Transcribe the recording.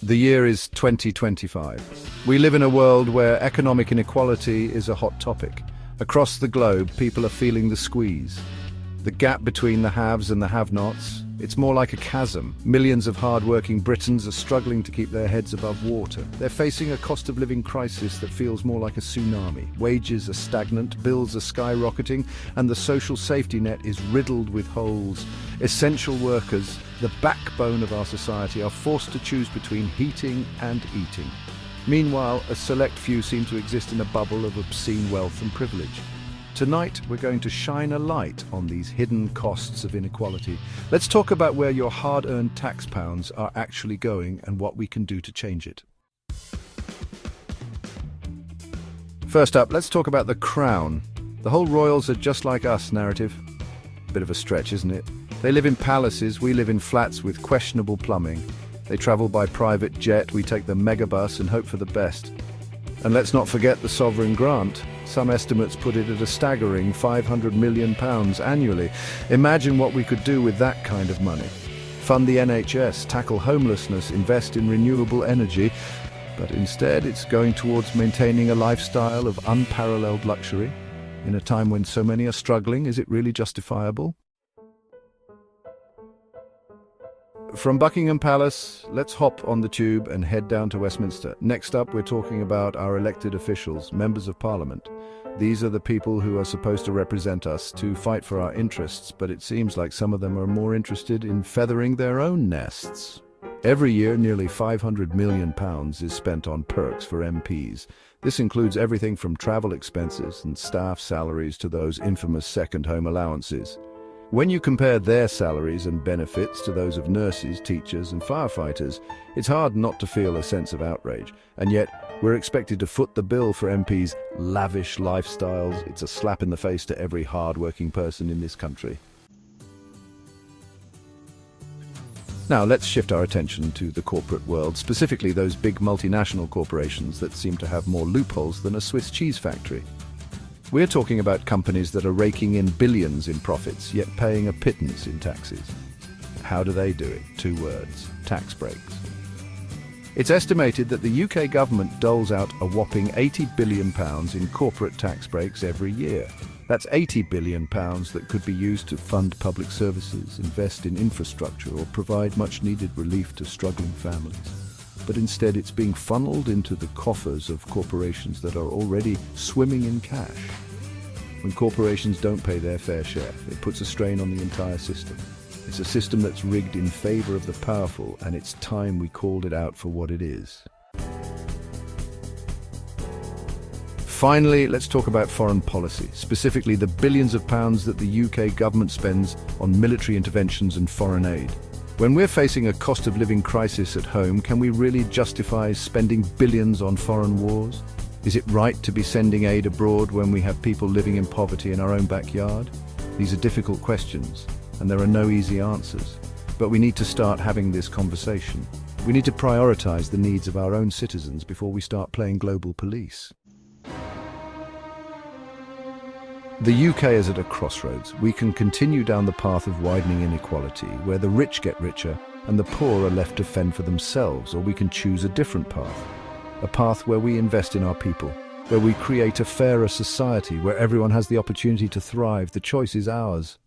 The year is 2025. We live in a world where economic inequality is a hot topic. Across the globe, people are feeling the squeeze. The gap between the haves and the have-nots, it's more like a chasm. Millions of hard-working Britons are struggling to keep their heads above water. They're facing a cost of living crisis that feels more like a tsunami. Wages are stagnant, bills are skyrocketing, and the social safety net is riddled with holes. Essential workers, the backbone of our society, are forced to choose between heating and eating. Meanwhile, a select few seem to exist in a bubble of obscene wealth and privilege. Tonight, we're going to shine a light on these hidden costs of inequality. Let's talk about where your hard-earned tax pounds are actually going and what we can do to change it. First up, let's talk about the crown. The whole royals are just like us narrative. Bit of a stretch, isn't it? They live in palaces, we live in flats with questionable plumbing. They travel by private jet, we take the megabus and hope for the best. And let's not forget the sovereign grant. Some estimates put it at a staggering £500 million annually. Imagine what we could do with that kind of money. Fund the NHS, tackle homelessness, invest in renewable energy. But instead, it's going towards maintaining a lifestyle of unparalleled luxury. In a time when so many are struggling, is it really justifiable? From Buckingham Palace, let's hop on the tube and head down to Westminster. Next up, we're talking about our elected officials, members of Parliament. These are the people who are supposed to represent us, to fight for our interests, but it seems like some of them are more interested in feathering their own nests. Every year, nearly £500 million is spent on perks for MPs. This includes everything from travel expenses and staff salaries to those infamous second home allowances. When you compare their salaries and benefits to those of nurses, teachers and firefighters, it's hard not to feel a sense of outrage. And yet, we're expected to foot the bill for MPs' lavish lifestyles. It's a slap in the face to every hard-working person in this country. Now, let's shift our attention to the corporate world, specifically those big multinational corporations that seem to have more loopholes than a Swiss cheese factory. We're talking about companies that are raking in billions in profits, yet paying a pittance in taxes. How do they do it? 2 words: tax breaks. It's estimated that the UK government doles out a whopping £80 billion in corporate tax breaks every year. That's £80 billion that could be used to fund public services, invest in infrastructure, or provide much-needed relief to struggling families. But instead it's being funneled into the coffers of corporations that are already swimming in cash. When corporations don't pay their fair share, it puts a strain on the entire system. It's a system that's rigged in favor of the powerful, and it's time we called it out for what it is. Finally, let's talk about foreign policy, specifically the billions of pounds that the UK government spends on military interventions and foreign aid. When we're facing a cost of living crisis at home, can we really justify spending billions on foreign wars? Is it right to be sending aid abroad when we have people living in poverty in our own backyard? These are difficult questions, and there are no easy answers. But we need to start having this conversation. We need to prioritize the needs of our own citizens before we start playing global police. The UK is at a crossroads. We can continue down the path of widening inequality, where the rich get richer and the poor are left to fend for themselves, or we can choose a different path. A path where we invest in our people, where we create a fairer society, where everyone has the opportunity to thrive. The choice is ours.